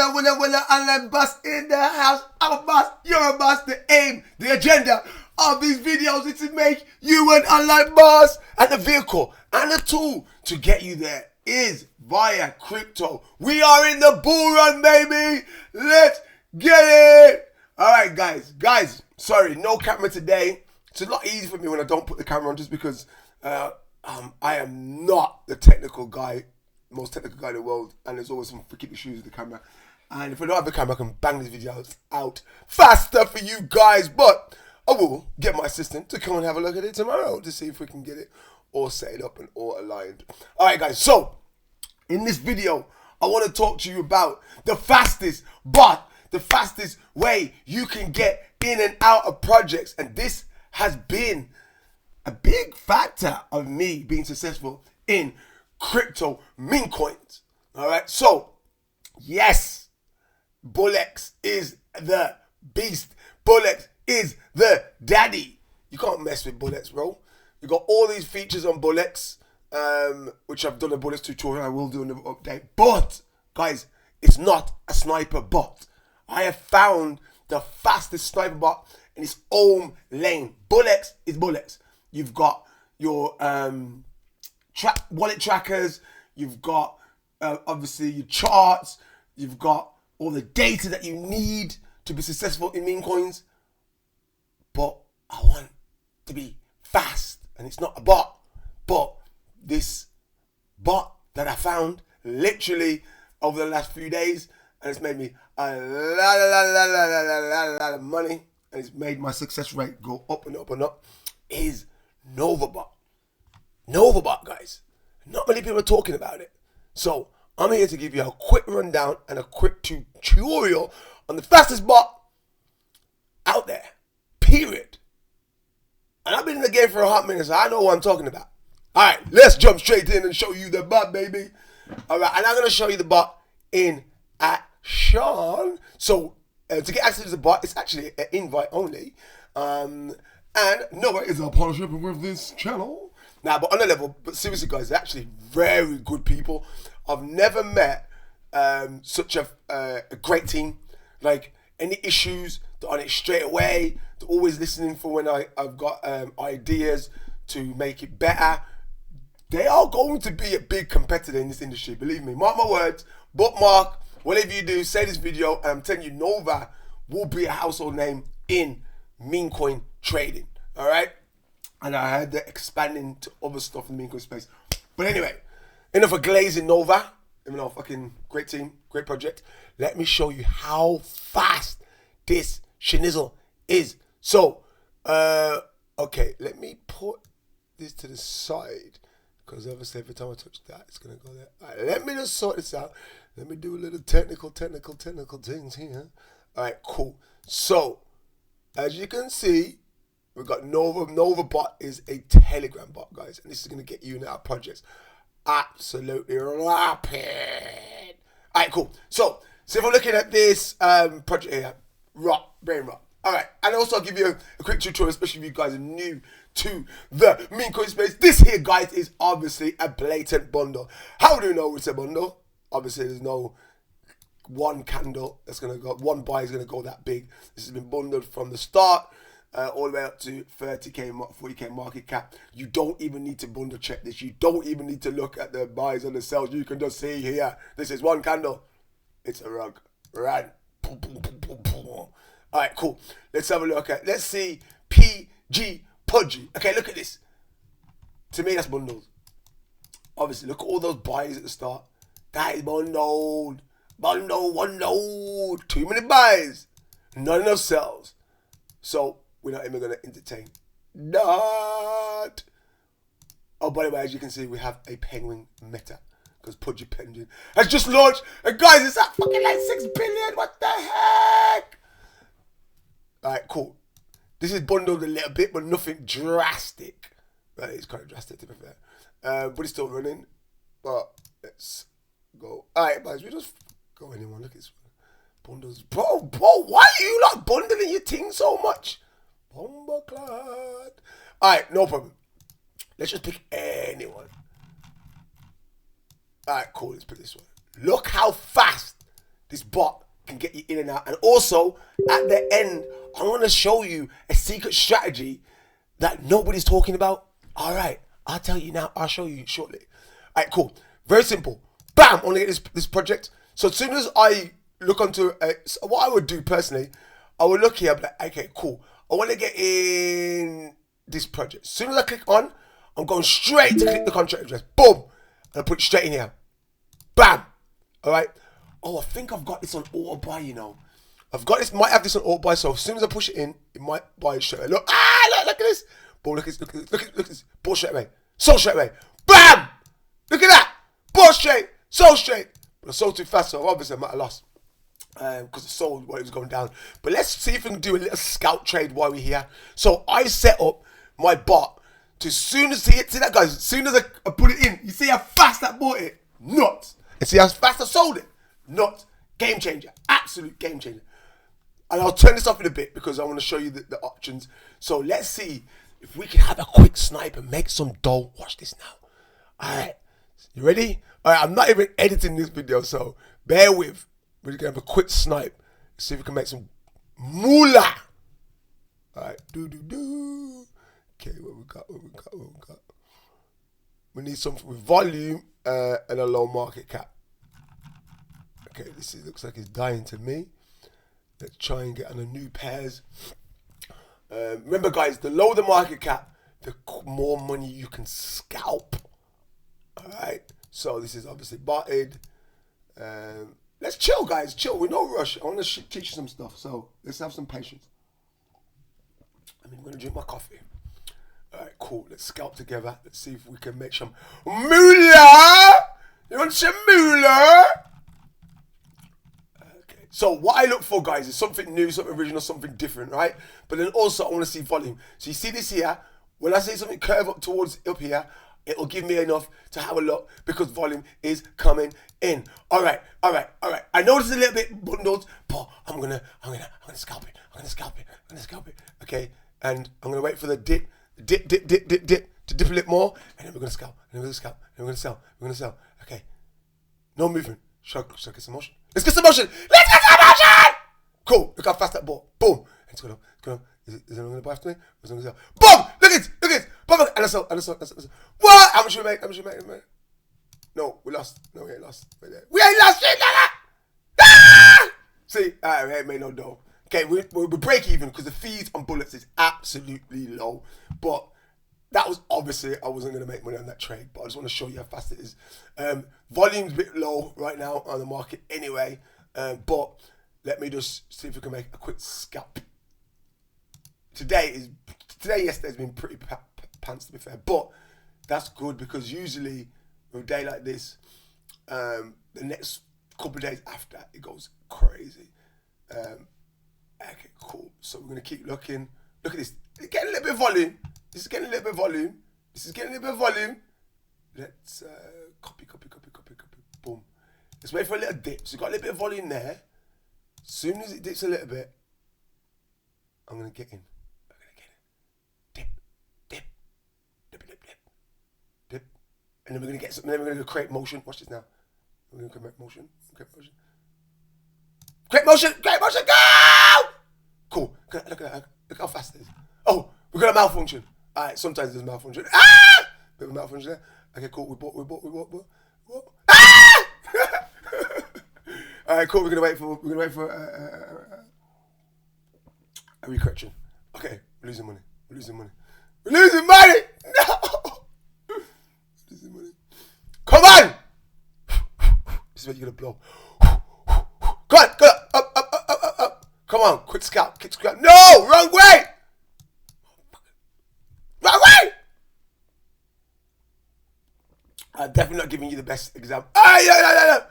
Online boss in the house. I'm a boss, you're a boss. The aim, the agenda of these videos is to make you an online boss. And the vehicle and the tool to get you there is via crypto. We are in the bull run, baby. Let's get it. All right, guys, sorry, no camera today. It's a lot easier for me when I don't put the camera on, just because I am not the technical guy, most technical guy in the world, and there's always some freaking issues with the camera. And if I don't have the camera, I can bang these videos out faster for you guys. But I will get my assistant to come and have a look at it tomorrow to see if we can get it all set up and all aligned. All right, guys, so in this video, I want to talk to you about the fastest way you can get in and out of projects. And this has been a big factor of me being successful in crypto meme coins. All right, so yes, bullx is the beast. Bullx is the daddy. You can't mess with bullx, bro. You got all these features on bullx, which I've done a bullx tutorial. I will do another update. But guys, it's not a sniper bot. I have found the fastest sniper bot in its own lane. Bullx is bullx. You've got your wallet trackers. You've got obviously your charts. You've got all the data that you need to be successful in meme coins. But I want to be fast, and it's not a bot. But this bot that I found literally over the last few days, and it's made me a lot of money, and it's made my success rate go up and up and up, is NovaBot. NovaBot, guys. Not many people are talking about it. So I'm here to give you a quick rundown and a quick tutorial on the fastest bot out there, period. And I've been in the game for a hot minute, so I know what I'm talking about. All right, let's jump straight in and show you the bot, baby. All right, and I'm going to show you the bot in action. So to get access to the bot, it's actually an invite only. And Nova is a partnership with this channel. Now, but on a level, but seriously, guys, they're actually very good people. I've never met such a great team. Like, any issues, they're on it straight away. They're always listening for when I've got ideas to make it better. They are going to be a big competitor in this industry, believe me. Mark my words, bookmark, whatever you do, say this video, and I'm telling you, Nova will be a household name in meme coin trading, all right? And I heard they're expanding to other stuff in the meme coin space. But anyway, enough of glazing Nova. Even though fucking great team, great project. Let me show you how fast this schnizzle is. So, okay, let me put this to the side, because obviously every time I touch that, it's gonna go there. All right, let me just sort this out. Let me do a little technical things here. All right, cool. So, as you can see, we've got NovaBot is a Telegram bot, guys, and this is gonna get you in our projects absolutely rapid. All right, cool. So if I'm looking at this project here, brain rot. All right, and also I'll give you a quick tutorial, especially if you guys are new to the meme coin space. This here, guys, is obviously a blatant bundle. How do you know it's a bundle? Obviously, there's no one candle that's gonna go, one buy is gonna go that big. This has been bundled from the start, all the way up to 30k, 40k market cap. You don't even need to bundle check this. You don't even need to look at the buys and the sells. You can just see here, this is one candle. It's a rug. Right. All right, cool. Let's have a look at, let's see PG Pudgy. Okay, look at this. To me, that's bundled. Obviously, look at all those buys at the start. That is bundled. Bundled. Too many buys. Not enough sells. So we're not even going to entertain. Not. Oh, by the way, as you can see, we have a penguin meta, because Pudgy Penguin has just launched. And guys, it's at fucking like 6 billion. What the heck? All right, cool. This is bundled a little bit, but nothing drastic. Well, it's kind of drastic, to be fair. But it's still running. But let's go. All right, guys, we just go anyone. Look at this one. Bundles. Bro, why are you not bundling your thing so much? Bombaclad. All right, no problem. Let's just pick anyone. All right, cool. Let's pick this one. Look how fast this bot can get you in and out. And also, at the end, I'm going to show you a secret strategy that nobody's talking about. All right, I'll tell you now. I'll show you shortly. All right, cool. Very simple. Bam, I'm going to get this project. So as soon as I look onto what I would do personally, I would look here, I'd be like, okay, cool. I want to get in this project. As soon as I click on, I'm going straight to click the contract address. Boom. And I put it straight in here. Bam. All right. Oh, I think I've got this on auto buy, you know. I've got this, might have this on auto buy, so as soon as I push it in, it might buy it straight away. Look, look at this. Boom, look at this. Bought straight away. Sold straight away. Bam! Look at that. Bought straight. Sold straight. But I sold too fast, so obviously I might have lost. Because I sold while it was going down. But let's see if we can do a little scout trade while we're here. So I set up my bot to see that, guys, as soon as I put it in, you see how fast I bought it? Nuts. And see how fast I sold it? Nuts. Game changer. Absolute game changer. And I'll turn this off in a bit because I want to show you the options. So let's see if we can have a quick snipe and make some dough. Watch this now. All right. You ready? All right. I'm not even editing this video, so bear with. We're going to have a quick snipe. See if we can make some moolah. All right. Okay, what we got? We need something with volume and a low market cap. Okay, looks like it's dying to me. Let's try and get on the new pairs. Remember, guys, the lower the market cap, the more money you can scalp. All right. So this is obviously botted. Let's chill, guys. Chill. We're no rush. I want to teach you some stuff. So let's have some patience. I'm going to drink my coffee. All right, cool. Let's scalp together. Let's see if we can make some moolah. You want some moolah? Okay. So what I look for, guys, is something new, something original, something different, right? But then also I want to see volume. So you see this here? When I say something curve up towards up here, it will give me enough to have a look because volume is coming in. All right. I know this is a little bit bundled, but I'm gonna scalp it. Okay, and I'm gonna wait for the dip to dip a little more, and then we're gonna scalp, and then we're gonna sell. Okay, no movement. Should I get some motion? Let's get some motion. Cool. Look how fast that bought. Boom. And it's going up. Is anyone gonna buy after me? Or is anyone gonna sell? Boom! Look at it. Boom! And I sell. What? How much we make? No, we lost. No, we ain't lost. Right there. We ain't lost shit, nigga! See, we ain't made no dough. Okay, we break even because the fees on bullets is absolutely low. But that was obviously, I wasn't going to make money on that trade, but I just want to show you how fast it is. Volume's a bit low right now on the market anyway, but let me just see if we can make a quick scalp. Yesterday's been pretty pants, to be fair, but that's good because usually with a day like this, the next couple of days after, it goes crazy. Okay, cool. So we're going to keep looking. Look at this. It's getting a little bit of volume. This is getting a little bit of volume. Let's copy. Boom. Let's wait for a little dip. So we've got a little bit of volume there. As soon as it dips a little bit, I'm going to get in. Dip. And then we're going to get something. Then we're going to create motion. Watch this now. We're going to create motion. Create motion. Go! Cool. Look at that. Look how fast it is. Oh, we got a malfunction. All right, sometimes there's malfunction. Bit of a malfunction there. Okay, cool. We bought. Ah! All right, cool. We're gonna wait for a recorrection. Okay, we're losing money. No. Losing money. Come on. This is where you're gonna blow. Go on. Up. Come on, quick scalp. No, wrong way. I'm definitely not giving you the best example. No.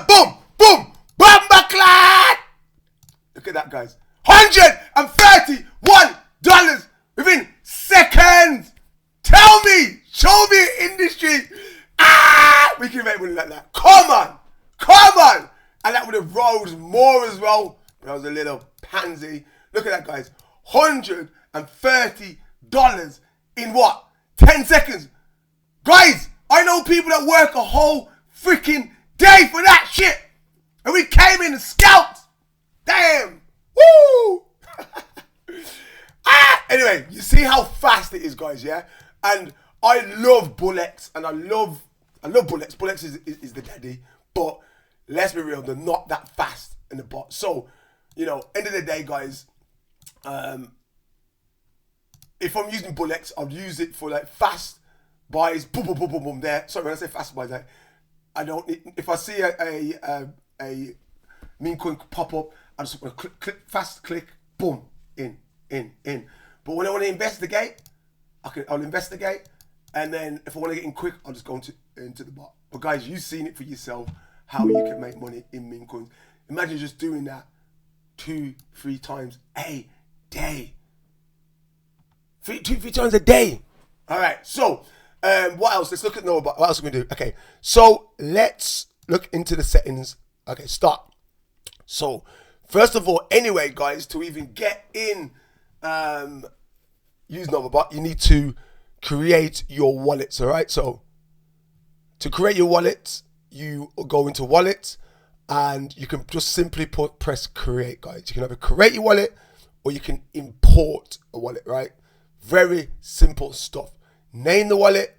Boom. Bombaclat. Look at that, guys. $131 within seconds. Tell me, show me industry. We can make money like that. Come on. And that would have rose more as well. But I was a little pansy. Look at that, guys. $130 in what? 10 seconds. Guys, I know people that work a whole freaking day for that shit. And we came in and scalped. Damn. Woo. Anyway, you see how fast it is, guys, yeah? And I love bullx, and I love bullx. Bullx is the daddy, but let's be real, they're not that fast in the bot. So, you know, end of the day, guys, if I'm using bullx, I'll use it for like fast buys, boom, boom, boom, boom, boom, there. Sorry, when I say fast buys, I don't need, if I see a meme coin pop up, I just want to click, fast click, boom, in. But when I want to investigate, I'll investigate, and then if I want to get in quick, I'll just go into the bot. But guys, you've seen it for yourself how you can make money in meme coins. Imagine just doing that 2-3 times a day. 2-3 times a day. All right. So what else? Let's look at what else are we gonna do? Okay. So let's look into the settings. Okay. Start. So first of all, anyway, guys, to even get in. Use Novabot, you need to create your wallets. All right, so to create your wallet, you go into wallet and you can just simply press create, guys. You can either create your wallet or you can import a wallet, right? Very simple stuff. Name the wallet.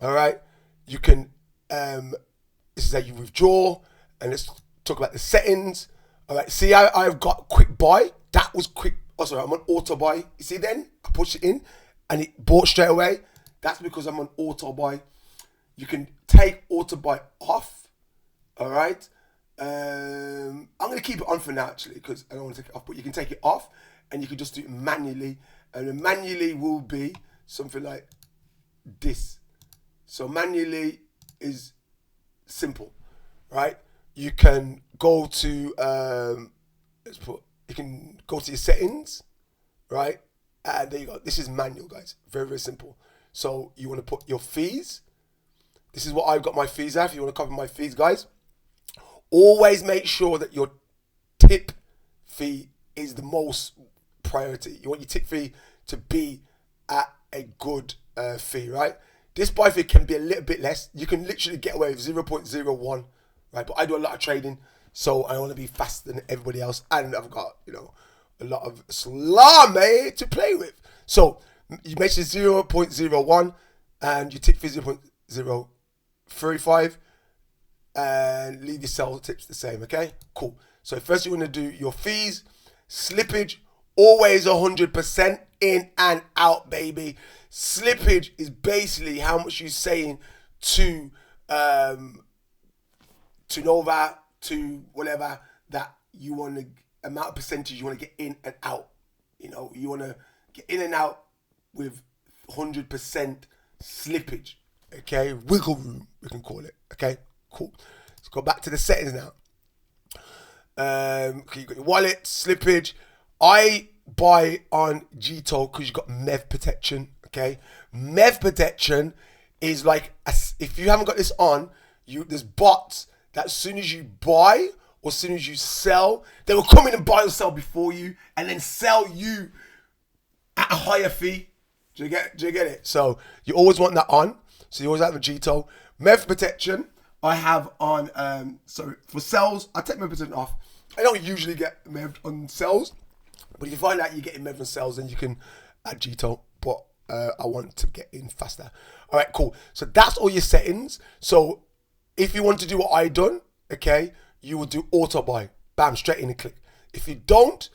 All right, you can this is how you withdraw, and let's talk about the settings. All right, see how I've got quick buy. That was quick. Oh, sorry, I'm on auto buy. You see then? I push it in and it bought straight away. That's because I'm on auto buy. You can take auto buy off. All right. I'm going to keep it on for now, actually, because I don't want to take it off. But you can take it off and you can just do it manually. And then manually will be something like this. So manually is simple, right? You can go to, you can go to your settings, right? And there you go. This is manual, guys. Very, very simple. So you want to put your fees. This is what I've got my fees at. If you want to cover my fees, guys, always make sure that your tip fee is the most priority. You want your tip fee to be at a good fee, right? This buy fee can be a little bit less. You can literally get away with 0.01, right? But I do a lot of trading, so I want to be faster than everybody else, and I've got, you know, a lot of Solana to play with. So you make sure 0.01 and you tip fee 0.035 and leave your sell tips the same. Okay, cool. So first you want to do your fees. Slippage, always 100% in and out, baby. Slippage is basically how much you're saying to Nova, to whatever, that you want to, amount of percentage you want to get in and out. You know, you want to get in and out with 100% slippage. Okay, wiggle room, we can call it. Okay, cool. Let's go back to the settings now. Okay, you got your wallet, slippage. I buy on Gito because you got MEV protection. Okay, MEV protection is like, if you haven't got this on, there's bots that as soon as you buy or as soon as you sell, they will come in and buy or sell before you and then sell you at a higher fee. Do you get it? So you always want that on. So you always have a Gito. MEV protection I have on, so for sells, I take MEV protection off. I don't usually get MEV on sells, but if you find out you're getting MEV on sells, then you can add Gito, but I want to get in faster. All right, cool. So that's all your settings. So if you want to do what I done, okay, you will do auto buy. Bam, straight in and click. If you don't,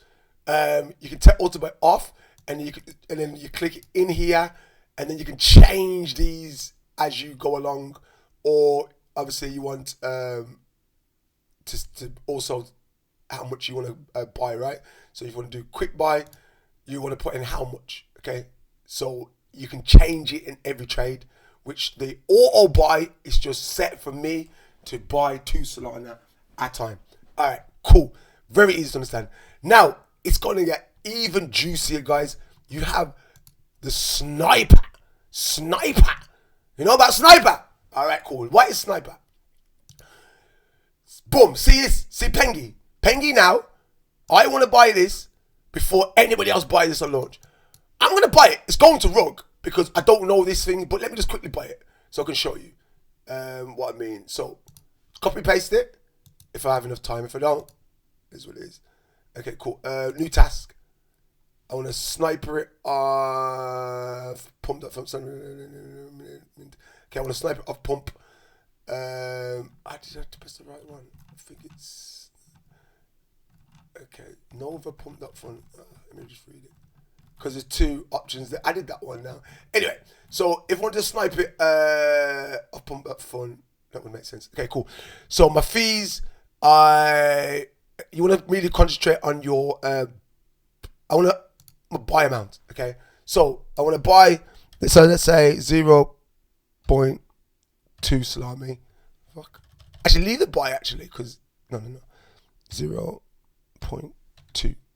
you can take auto buy off, and then you click in here, and then you can change these as you go along. Or obviously you want to also how much you want to buy, right? So if you want to do quick buy, you want to put in how much, okay? So you can change it in every trade, which the auto buy is just set for me to buy 2 Solana at a time. All right, cool. Very easy to understand. Now, it's going to get even juicier, guys. You have the sniper. Sniper. You know about sniper? All right, cool. What is sniper? Boom. See this? See Pengy? Pengy now. I want to buy this before anybody else buys this on launch. I'm going to buy it. It's going to rug because I don't know this thing, but let me just quickly buy it so I can show you what I mean. So copy paste it. if I have enough time. If I don't, is what it is. Okay, cool. New task. I want to sniper it off pump that from some. Okay, I want to snipe it off pump. I did have to press the right one. I think it's okay. Nova pump that fund. Let me just read it because there's two options. That I did that one now. Anyway, so if I want to snipe it off pump that fund, that would make sense. Okay, cool. So my fees, you want to really concentrate on your. I want to buy amount. Okay, so I want to buy. So let's say 0.2 salami. Fuck. Actually, leave the buy actually, because no. 0.2.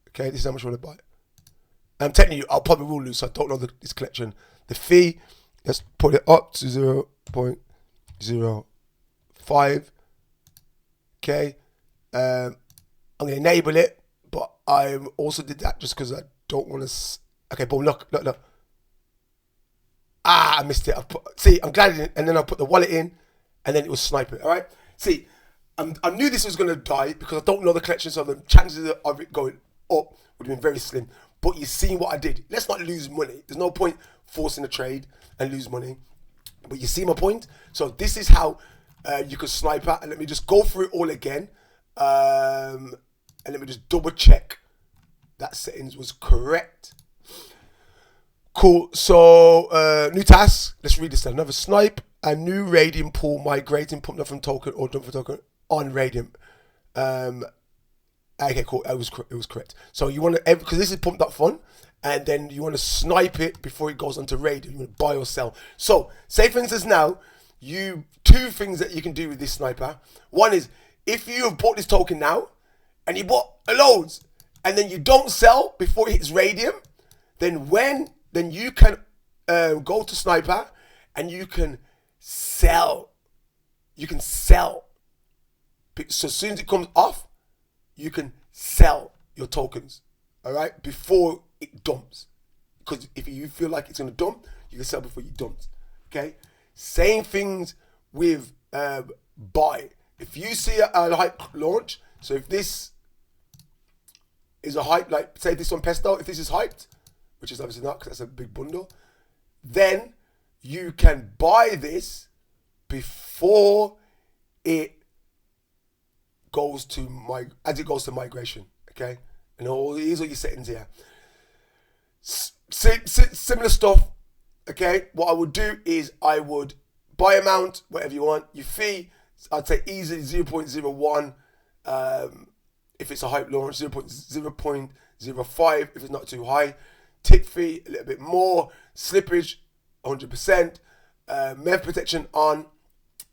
Okay, this is how much I want to buy. I'm telling you, I'll probably will lose. So I don't know this collection. The fee. Let's put it up to 0.05. Okay. I'm gonna enable it, but I also did that just because I don't want to. Okay, boom. Look. I missed it. See, I'm glad I didn't, and then I put the wallet in, and then it was sniping. All right. See, I knew this was gonna die because I don't know the collection, so the chances of it going up would have been very slim. But you see what I did. Let's not lose money. There's no point forcing a trade and lose money. But you see my point. So this is how you can snipe at. And let me just go through it all again. And let me just double check that settings was correct. Cool. So new task. Let's read this down. Another snipe. A new radium pool migrating pump from token or dump for token on radium. Okay, cool. It was correct. So you want to, because this is pumped up fun, and then you want to snipe it before it goes onto radium. You want to buy or sell. So say for instance now, two things that you can do with this sniper. One is if you have bought this token now, and you bought loads, and then you don't sell before it hits radium, then you can go to sniper and you can sell. You can sell. So as soon as it comes off, you can sell your tokens, all right, before it dumps. Because if you feel like it's gonna dump, you can sell before you dump. Okay. Same things with buy. If you see a hype launch, so if this is a hype, like say this on Pesto, if this is hyped, which is obviously not because that's a big bundle, then you can buy this before it goes to migration. Okay, and these are your settings here. Similar stuff. Okay, what I would do is I would buy amount, whatever you want. Your fee, I'd say easily 0.01. If it's a hype launch, 0.05 if it's not too high. Tick fee a little bit more. Slippage 100%. MEV protection on,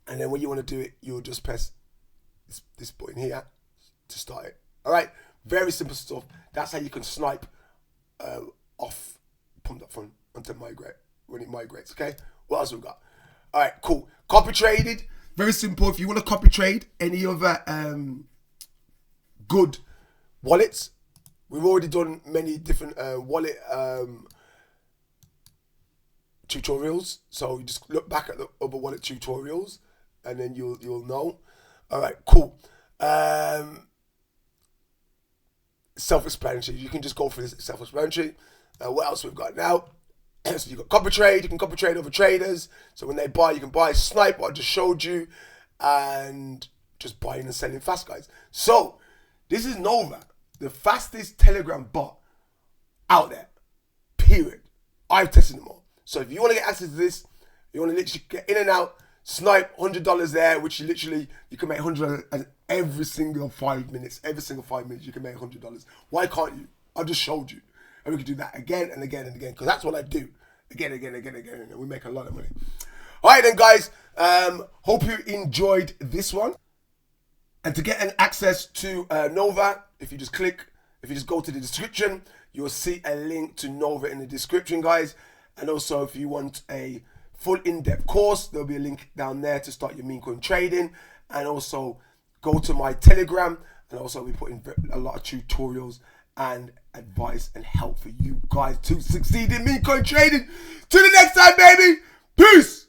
and then when you want to do it, you'll just press this button here to start it. All right, very simple stuff. That's how you can snipe off pumped up fund until migrate when it migrates. Okay, what else we got? All right, cool. Copy traded, very simple. If you want to copy trade any other good wallets, we've already done many different wallet tutorials. So you just look back at the other wallet tutorials, and then you'll know. All right, cool. Self-explanatory. You can just go through this self-explanatory. What else we've got now? So you've got copy trade. You can copy trade over traders. So when they buy, you can buy, snipe what I just showed you, and just buying and selling fast, guys. So this is Nova, the fastest Telegram bot out there. Period. I've tested them all. So if you want to get access to this, you want to literally get in and out, snipe $100 there, which you can make $100 every single 5 minutes. Every single 5 minutes you can make $100. Why can't you? I just showed you. And we can do that again and again and again, because that's what I do. Again, and we make a lot of money. All right then, guys. Hope you enjoyed this one. And to get an access to Nova, if you just go to the description, you'll see a link to Nova in the description, guys. And also, if you want a full in-depth course, there'll be a link down there to start your memecoin trading. And also go to my Telegram, and also I'll be putting a lot of tutorials and advice and help for you guys to succeed in memecoin trading. Till the next time, baby. Peace.